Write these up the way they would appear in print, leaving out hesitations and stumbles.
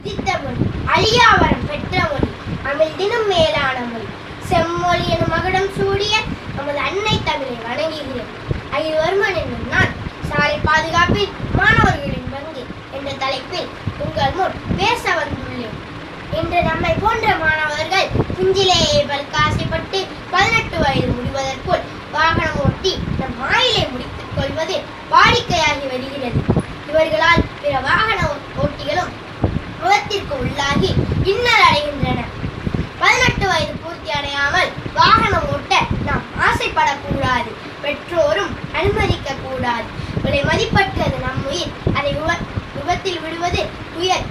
உதித்த மொழி, அழியாவரம் பெற்ற மொழி, அமிழ்தினும் மேலான மொழி, செம்மொழி எனும் மகுடம் சூடிய நமது அன்னை தமிழை வணங்குகிறேன். அகில்வர்மன் என்னும் நான் சாலை பாதுகாப்பில் மாணவர்களின் பங்கு என்ற தலைப்பில் உங்கள் முன் பேச வந்துள்ளேன். இன்று நம்மை போன்ற மாணவர்கள் குஞ்சிலேயே பல்காசைப்பட்டு 18 வயது முடிவதற்குள் வாகனம் ஓட்டி நம் ஆயிலை முடித்துக் கொள்வது வாடிக்கையாகி வருகிறது. இவர்களால் பிற வாகன ஓட்டிகளும் விபத்திற்கு உள்ளாகி இன்னல் அடைகின்றனர். 18 வயது பூர்த்தி அடையாமல் வாகனம் ஓட்ட நாம் ஆசைப்படக்கூடாது, பெற்றோரும் அனுமதிக்க கூடாது. விலை மதிப்பற்றது நம் உயிர், அதை விபத்தில் விடுவது உயர்.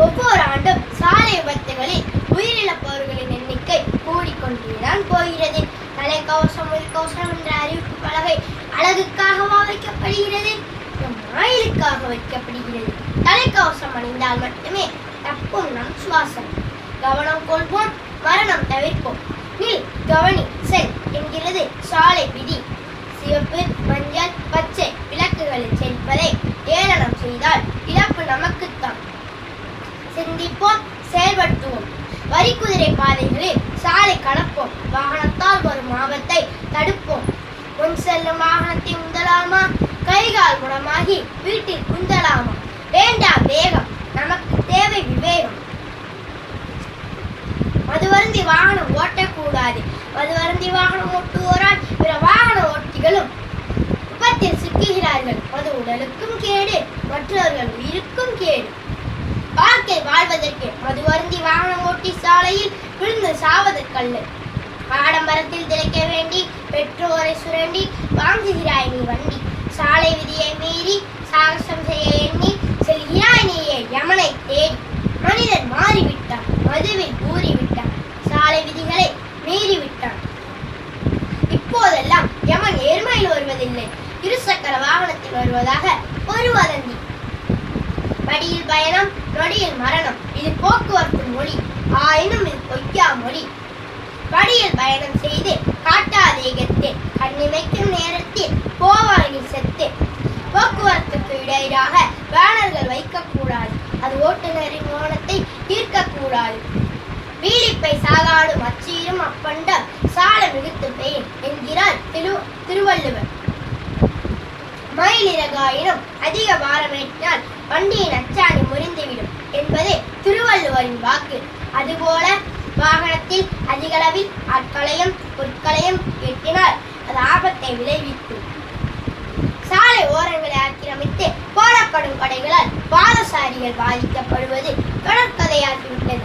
ஒவ்வொரு ஆண்டும் சாலை விபத்துகளில் உயிரிழப்பவர்களின் எண்ணிக்கை கூடிக்கொண்டேதான் போகிறது. தலைக்கவசம் உயிர்கவசம் என்ற அறிவிப்பு பலகை அழகுக்காகவா வைக்கப்படுகிறது? நம் ஆயுளுக்காக வைக்கப்படுகிறது. தலைக்கவசம் அணிந்தால் மட்டுமே தப்பும் நம் சுவாசம். கவனம் கொள்வோம், மரணம் தவிர்ப்போம். நில், கவனி, செல் என்கிறது சாலை விதி. சிவப்பு, மஞ்சள், பச்சை விளக்குகளில் செல்வதை ஏளனம் செய்தால் இழப்பு நமக்குத்தான். சிந்திப்போம், செயல்படுத்துவோம். வரிக்குதிரை பாதைகளில் சாலை கடப்போம். வாகனத்தால் வரும் ஆபத்தை தடுப்போம். முன் செல்லும் வாகனத்தை உந்தலாமா? கைகால் குணமாகி வீட்டில் குந்தலாமா? வேண்டாம் வேகம், நமக்கு தேவை விவேகம். மதுவருந்தி வாகனம் ஓட்டக்கூடாது. மதுவருந்தி வாகனம் ஓட்டுவோரால் பிற வாகன ஓட்டிகளும் விபத்தில் சிக்குகிறார்கள். அது உடலுக்கும் கேடு, மற்றவர்கள் உயிருக்கும் கேடு. வாழ்க்கை வாழ்வதற்கு மதுவருந்தி வாகனம் ஓட்டி சாலையில் விழுந்து சாவதற்கல்ல. ஆடம்பரத்தில் திளைக்க வேண்டி பெற்றோரை சுரண்டி வாங்குகிறாய் நீ வண்டி. சாலை விதியை மீறி சாகசம் செய்ய எண்ணி செல்கிறாய் நீயே யமனை தேடி. மனிதன் மாறிவிட்டான், மதுவில் ஊறிவிட்டான், சாலை விதிகளை மீறிவிட்டான். இப்போதெல்லாம் யமன் ஏர்மையில் வருவதில்லை, இருசக்கர வாகனத்தில் வருவதாக ஒரு வதந்தி. படியில் பயணம், நொடியில் மரணம், இது போக்குவரத்து மொழி. ஆயினும் இது பொய்யா மொழி. படியில் பயணம் செய்து காட்டாதே கெத்து, கண்ணிமைக்கும் நேரத்தில் போவானி செத்து. போக்குவரத்துக்கு இடையிலாக பேனர்கள் வைக்கக்கூடாது, அது ஓட்டுநரின் கவனத்தை ஈர்க்கக்கூடாது. வீழிப்பை சாகாடும் அச்சீரும் அப்பண்டம் சால மிகுத்து பெயின் என்கிறார் திருவள்ளுவர். மயிலிறகாயினும் அதிக பாரமேற்றினால் வண்டியின் அச்சாணி முறிந்துவிடும் என்பது திருவள்ளுவரின் வாக்கு. அதுபோல வாகனத்தில் அதிகளவில் ஆட்களையும் பொருட்களையும் ஏற்றினால் அது ஆபத்தை விளைவிக்கும். சாலை ஓரங்களை ஆக்கிரமித்து போடப்படும் கடைகளால் பாதசாரிகள் பாதிக்கப்படுவது தொடர்கதையாகிவிட்டது.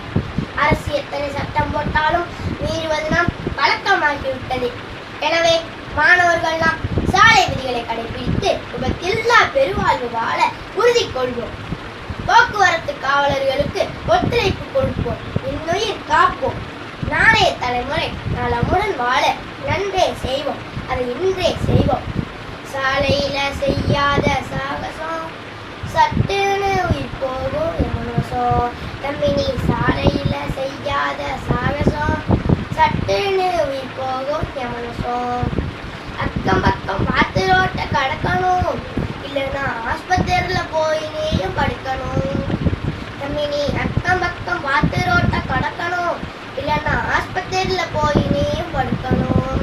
அரசு எத்தனை சட்டம் போட்டாலும் மீறுவது நாம் பழக்கமாகிவிட்டது. எனவே மாணவர்கள் நாம் சாலை விதிகளை கடைபிடித்து விபத்தில்லா பெருவாழ்வு வாழ உறுதி கொள்வோம். போக்குவரத்து காவலர்களுக்கு ஒத்துழைப்பு கொடுப்போம், இன்னுயிர் காப்போம். நாளைய தலைமுறை நலமுடன் வாழ நன்றே செய்வோம், அதை இன்றே செய்வோம். சாலையில செய்யாத சாகசம் சட்டுன்னு உயிர் போகும் எமனோசம். தம்பினி சாலையில செய்யாத சாகசம் சட்டுன்னு உயிர் போகும் எமனோசம். அக்கம் பக்கம் பார்த்து ரோட்டை கடக்கணும், இல்லைன்னா ஆஸ்பத்திரியில போய் நீயும் படுக்கணும். தம்பினி அக்கம் பக்கம் பார்த்து ரோட்டை கடக்கணும், இல்லைன்னா ஆஸ்பத்திரியில போய் நீயும் படுக்கணும்.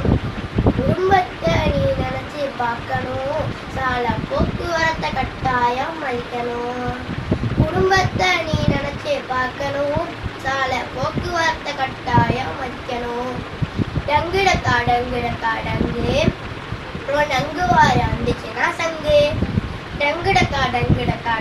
குடும்பத்தை நீ நினைச்சு பார்க்கணும், சாலை போக்குவரத்தை கட்டாயம் மதிக்கணும். குடும்பத்தை நீ நினைச்சு பார்க்கணும், சாலை போக்குவரத்தை கட்டாயம் மதிக்கணும். டங்குடக்கா டங்குடக்கா டங்கு, நங்கு வார வந்துச்சுன்னா சங்கு. டங்குடக்கா டங்குடக்கா